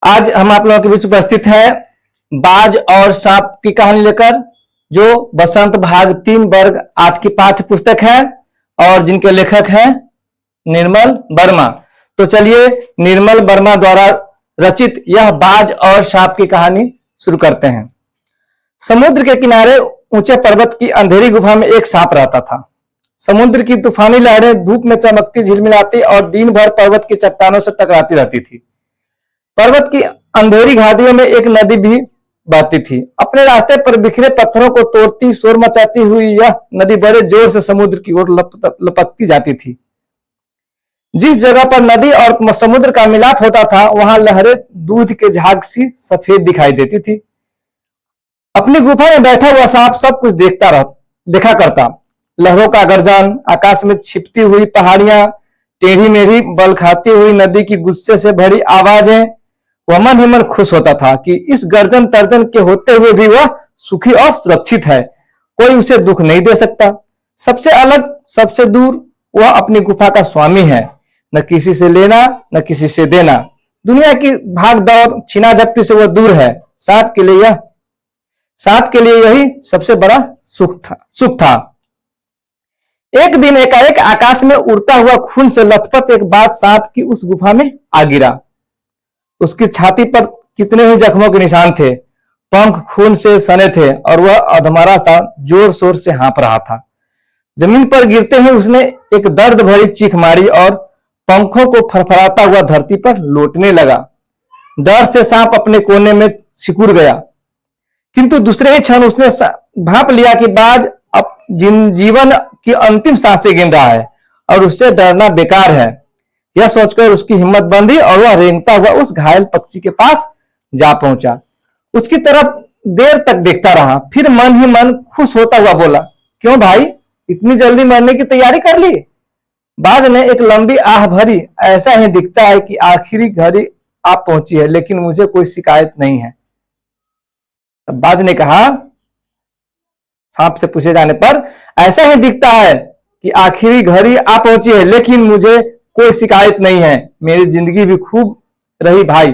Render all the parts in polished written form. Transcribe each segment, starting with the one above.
आज हम आप लोगों के बीच उपस्थित है बाज और सांप की कहानी लेकर, जो बसंत भाग 3 वर्ग 8 की पाठ्य पुस्तक है और जिनके लेखक हैं निर्मल वर्मा। तो चलिए निर्मल वर्मा द्वारा रचित यह बाज और सांप की कहानी शुरू करते हैं। समुद्र के किनारे ऊंचे पर्वत की अंधेरी गुफा में एक सांप रहता था। समुद्र की तूफानी लहरें धूप में चमकती झिलमिलाती और दिन भर पर्वत की चट्टानों से टकराती रहती थी। पर्वत की अंधेरी घाटियों में एक नदी भी बहती थी। अपने रास्ते पर बिखरे पत्थरों को तोड़ती, शोर मचाती हुई यह नदी बड़े जोर से समुद्र की ओर लपकती जाती थी। जिस जगह पर नदी और समुद्र का मिलाप होता था, वहां लहरें दूध के झाग सी सफेद दिखाई देती थी। अपनी गुफा में बैठा हुआ सांप सब कुछ देखा करता। लहरों का गर्जन, आकाश में छिपती हुई पहाड़ियां, टेढ़ी मेढ़ी बल खाती हुई नदी की गुस्से से भरी आवाजें। वह मन ही मन खुश होता था कि इस गर्जन तर्जन के होते हुए भी वह सुखी और सुरक्षित है। कोई उसे दुख नहीं दे सकता। सबसे अलग, सबसे दूर वह अपनी गुफा का स्वामी है। न किसी से लेना, न किसी से देना। दुनिया की भाग दौड़, छीना झपटी से वह दूर है। सांप के लिए यही सबसे बड़ा सुख था। एक दिन एकाएक आकाश में उड़ता हुआ खून से लथपथ एक बाज सांप की उस गुफा में आ गिरा। उसकी छाती पर कितने ही जख्मों के निशान थे, पंख खून से सने थे और वह अधमरा सा जोर शोर से हाँफ रहा था। जमीन पर गिरते ही उसने एक दर्द भरी चीख मारी और पंखों को फरफराता हुआ धरती पर लौटने लगा। डर से सांप अपने कोने में सिकुड़ गया, किंतु दूसरे ही क्षण उसने भांप लिया कि बाज अब जीवन की अंतिम सांसें गिन रहा है और उससे डरना बेकार है। यह सोचकर उसकी हिम्मत बंधी और वह रेंगता हुआ उस घायल पक्षी के पास जा पहुंचा। उसकी तरफ देर तक देखता रहा, फिर मन ही मन खुश होता हुआ बोला, क्यों भाई, इतनी जल्दी मरने की तैयारी कर ली? बाज ने एक लंबी आह भरी, ऐसा ही दिखता है कि आखिरी घड़ी आप पहुंची है, लेकिन मुझे कोई शिकायत नहीं है। तब बाज ने कहा, सांप से पूछे जाने पर, ऐसा ही दिखता है कि आखिरी घड़ी आ पहुंची है, लेकिन मुझे कोई शिकायत नहीं है। मेरी जिंदगी भी खूब रही भाई,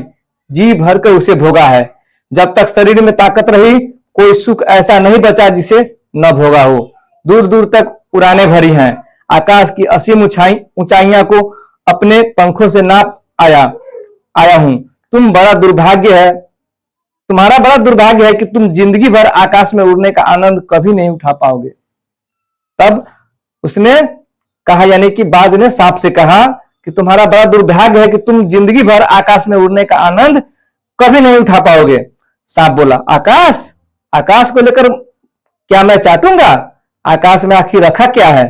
जी भर कर उसे भोगा है। जब तक शरीर में ताकत रही, कोई सुख ऐसा नहीं बचा जिसे न भोगा हो। दूर दूर तक उड़ानें भरी हैं, आकाश की असीम ऊंचाइयां को अपने पंखों से नाप आया हूं। तुम्हारा बड़ा दुर्भाग्य है कि तुम जिंदगी भर आकाश में उड़ने का आनंद कभी नहीं उठा पाओगे। तब उसने कहा, यानी कि बाज ने सांप से कहा कि तुम्हारा बड़ा दुर्भाग्य है कि तुम जिंदगी भर आकाश में उड़ने का आनंद कभी नहीं उठा पाओगे। सांप बोला, आकाश को लेकर क्या मैं चाटूंगा? आकाश में आखिर रखा क्या है?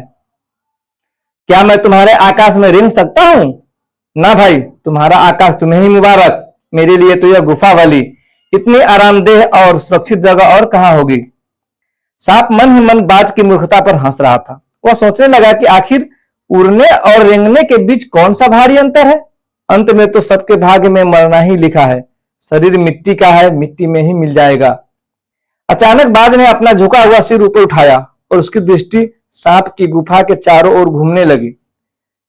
क्या मैं तुम्हारे आकाश में रेंग सकता हूं? ना भाई, तुम्हारा आकाश तुम्हें ही मुबारक। मेरे लिए तो यह गुफा वाली इतनी आरामदेह और सुरक्षित जगह और कहां होगी। सांप मन ही मन बाज की मूर्खता पर हंस रहा था। वह सोचने लगा कि आखिर उड़ने और रेंगने के बीच कौन सा भारी अंतर है। अंत में तो सबके भाग्य में मरना ही लिखा है। शरीर मिट्टी का है, मिट्टी में ही मिल जाएगा। अचानक बाज ने अपना झुका हुआ सिर ऊपर उठाया और उसकी दृष्टि सांप की गुफा के चारों ओर घूमने लगी।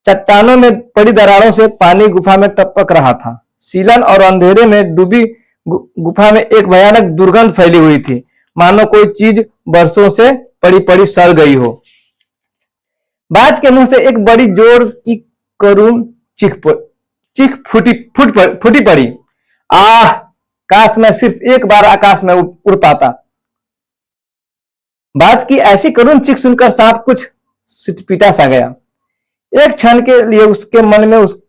चट्टानों में पड़ी दरारों से पानी गुफा में टपक रहा था। सीलन और अंधेरे में डूबी गुफा में एक भयानक दुर्गंध फैली हुई थी, मानो कोई चीज बरसों से पड़ी पड़ी सड़ गई हो। बाज के मुंह से एक बड़ी जोर की करुण चीख फूटी पड़ी। आह, काश मैं सिर्फ एक बार आकाश में उड़ पाता। बाज की ऐसी करुण चीख सुनकर सांप कुछ सिटपीटा सा गया। एक क्षण के लिए उसके मन में उस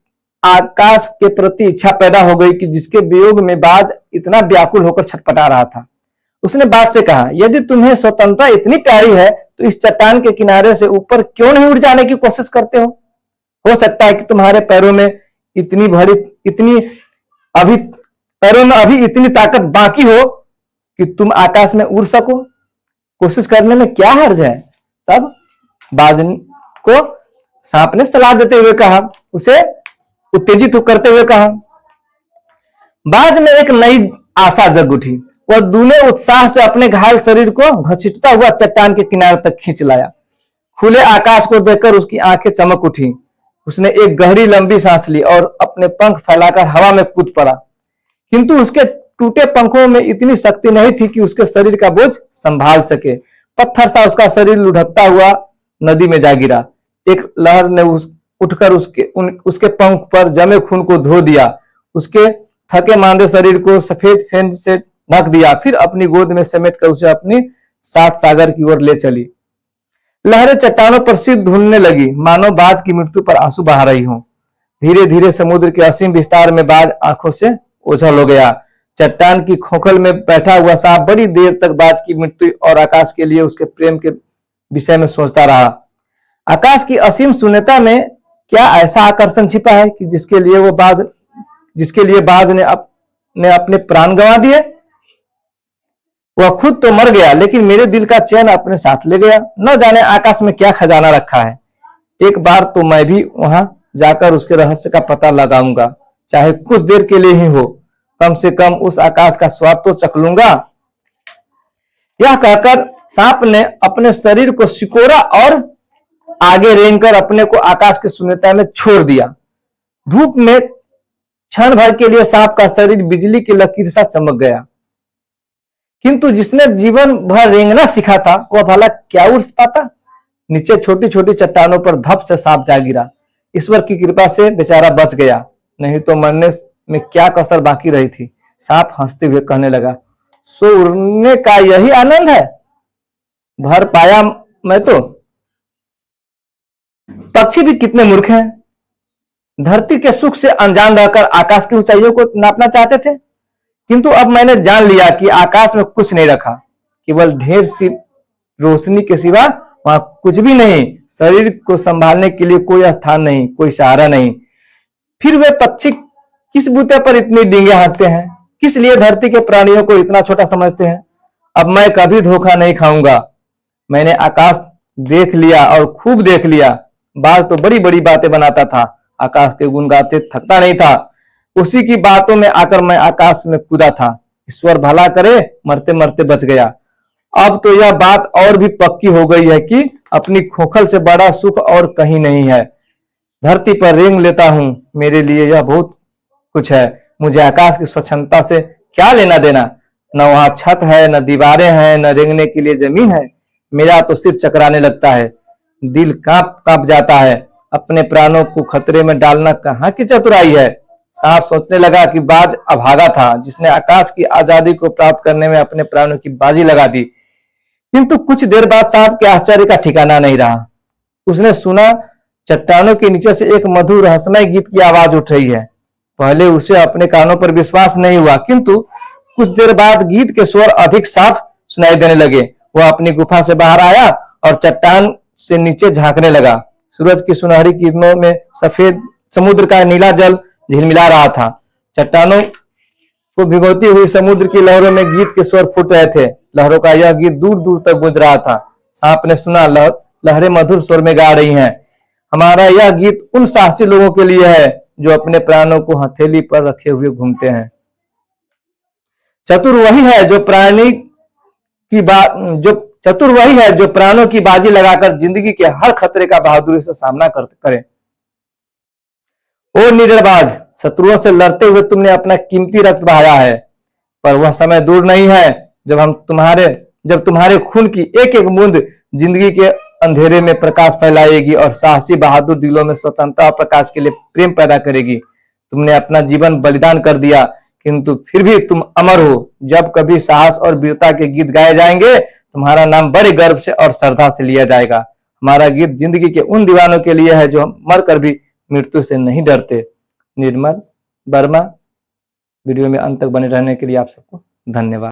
आकाश के प्रति इच्छा पैदा हो गई कि जिसके वियोग में बाज इतना व्याकुल होकर छटपटा रहा था। उसने बाज से कहा, यदि तुम्हें स्वतंत्रता इतनी प्यारी है तो इस चट्टान के किनारे से ऊपर क्यों नहीं उड़ जाने की कोशिश करते हो? हो सकता है कि तुम्हारे पैरों में अभी इतनी ताकत बाकी हो कि तुम आकाश में उड़ सको। कोशिश करने में क्या हर्ज है? तब बाज को सांप ने सलाह देते हुए कहा, उसे उत्तेजित करते हुए कहा। बाज में एक नई आशा जग उठी। वह दूने उत्साह से अपने घायल शरीर को घसीटता हुआ चट्टान के किनारे तक खींच लाया। खुले आकाश को देखकर उसकी आंखें चमक उठी। उसने एक गहरी लंबी सांस ली और अपने पंख फैलाकर हवा में कूद पड़ा। किंतु उसके टूटे पंखों में इतनी शक्ति नहीं थी कि उसके शरीर का बोझ संभाल सके। पत्थर सा उसका शरीर लुढ़कता हुआ नदी में जा गिरा। एक लहर ने उठकर उसके पंख पर जमे खून को धो दिया, उसके थके मांदे शरीर को सफेद फेन से ढक दिया, फिर अपनी गोद में समेट कर उसे अपनी सात सागर की ओर ले चली। लहरें चट्टानों पर सिर धुलने लगी, मानो बाज की मृत्यु पर आंसू बहा रही हो। धीरे धीरे समुद्र के असीम विस्तार में बाज आंखों से ओझल हो गया। चट्टान की खोखल में बैठा हुआ सांप बड़ी देर तक बाज की मृत्यु और आकाश के लिए उसके प्रेम के विषय में सोचता रहा। आकाश की असीम शून्यता में क्या ऐसा आकर्षण छिपा है कि जिसके लिए बाज ने अपने प्राण गंवा दिए। वह खुद तो मर गया, लेकिन मेरे दिल का चैन अपने साथ ले गया। न जाने आकाश में क्या खजाना रखा है। एक बार तो मैं भी वहां जाकर उसके रहस्य का पता लगाऊंगा, चाहे कुछ देर के लिए ही हो। कम से कम उस आकाश का स्वाद तो चख लूंगा। यह कहकर सांप ने अपने शरीर को सिकोड़ा और आगे रेंगकर अपने को आकाश की शून्यता में छोड़ दिया। धूप में क्षण भर के लिए सांप का शरीर बिजली की लकीर सा चमक गया, किंतु जिसने जीवन भर रेंगना सीखा था वह भला क्या उड़ पाता। नीचे छोटी छोटी चट्टानों पर धप से सांप जा गिरा। ईश्वर की कृपा से बेचारा बच गया, नहीं तो मरने में क्या कसर बाकी रही थी। सांप हंसते हुए कहने लगा, सो उड़ने का यही आनंद है, भर पाया मैं तो। पक्षी भी कितने मूर्ख हैं, धरती के सुख से अनजान रहकर आकाश की ऊंचाइयों को नापना चाहते थे। किंतु अब मैंने जान लिया कि आकाश में कुछ नहीं रखा, केवल ढेर सी रोशनी के सिवा वहां कुछ भी नहीं। शरीर को संभालने के लिए कोई स्थान नहीं, कोई सहारा नहीं। फिर वे पक्षी किस बूते पर इतनी डींगे हाँकते हैं, किस लिए धरती के प्राणियों को इतना छोटा समझते हैं। अब मैं कभी धोखा नहीं खाऊंगा। मैंने आकाश देख लिया और खूब देख लिया। बाज तो बड़ी बड़ी बातें बनाता था, आकाश के गुण गाते थकता नहीं था। उसी की बातों में आकर मैं आकाश में कूदा था। ईश्वर भला करे, मरते मरते बच गया। अब तो यह बात और भी पक्की हो गई है कि अपनी खोखल से बड़ा सुख और कहीं नहीं है। धरती पर रेंग लेता हूं, मेरे लिए यह बहुत कुछ है। मुझे आकाश की स्वच्छंदता से क्या लेना देना। न वहां छत है, न दीवारें हैं, न रेंगने के लिए जमीन है। मेरा तो सिर चकराने लगता है, दिल कांप कांप जाता है। अपने प्राणों को खतरे में डालना कहाँ की चतुराई है। सांप सोचने लगा कि बाज अभागा था, जिसने आकाश की आजादी को प्राप्त करने में अपने प्राणों की बाजी लगा दी। किंतु कुछ देर बाद सांप के आश्चर्य का ठिकाना नहीं रहा। उसने सुना चट्टानों के नीचे से एक मधुर रहस्यमय गीत की आवाज उठ रही है। पहले उसे अपने कानों पर विश्वास नहीं हुआ, किंतु कुछ देर बाद गीत के स्वर अधिक साफ सुनाई देने लगे। वह अपनी गुफा से बाहर आया और चट्टान से नीचे झांकने लगा। सूरज की सुनहरी किरणों में सफेद समुद्र का नीला जल झिलमिला रहा था। चट्टानों को भिगोती हुई समुद्र की लहरों में गीत के स्वर फूट रहे थे। लहरों का यह गीत दूर दूर तक गूंज रहा था। सांप ने सुना, लहरें मधुर स्वर में गा रही हैं। हमारा यह गीत उन साहसी लोगों के लिए है जो अपने प्राणों को हथेली पर रखे हुए घूमते हैं। चतुर वही है जो प्राणों की बाजी लगाकर जिंदगी के हर खतरे का बहादुरी से सामना करे। ओ निडरबाज, शत्रुओं से लड़ते हुए तुमने अपना कीमती रक्त बहाया है, पर वह समय दूर नहीं है जब तुम्हारे खून की एक एक बूंद जिंदगी के अंधेरे में प्रकाश फैलाएगी और साहसी बहादुर दिलों में स्वतंत्रता और प्रकाश के लिए प्रेम पैदा करेगी। तुमने अपना जीवन बलिदान कर दिया, किंतु फिर भी तुम अमर हो। जब कभी साहस और वीरता के गीत गाए जाएंगे, तुम्हारा नाम बड़े गर्व से और श्रद्धा से लिया जाएगा। हमारा गीत जिंदगी के उन दीवानों के लिए है जो मरकर भी मृत्यु से नहीं डरते। निर्मल वर्मा। वीडियो में अंत तक बने रहने के लिए आप सबको धन्यवाद।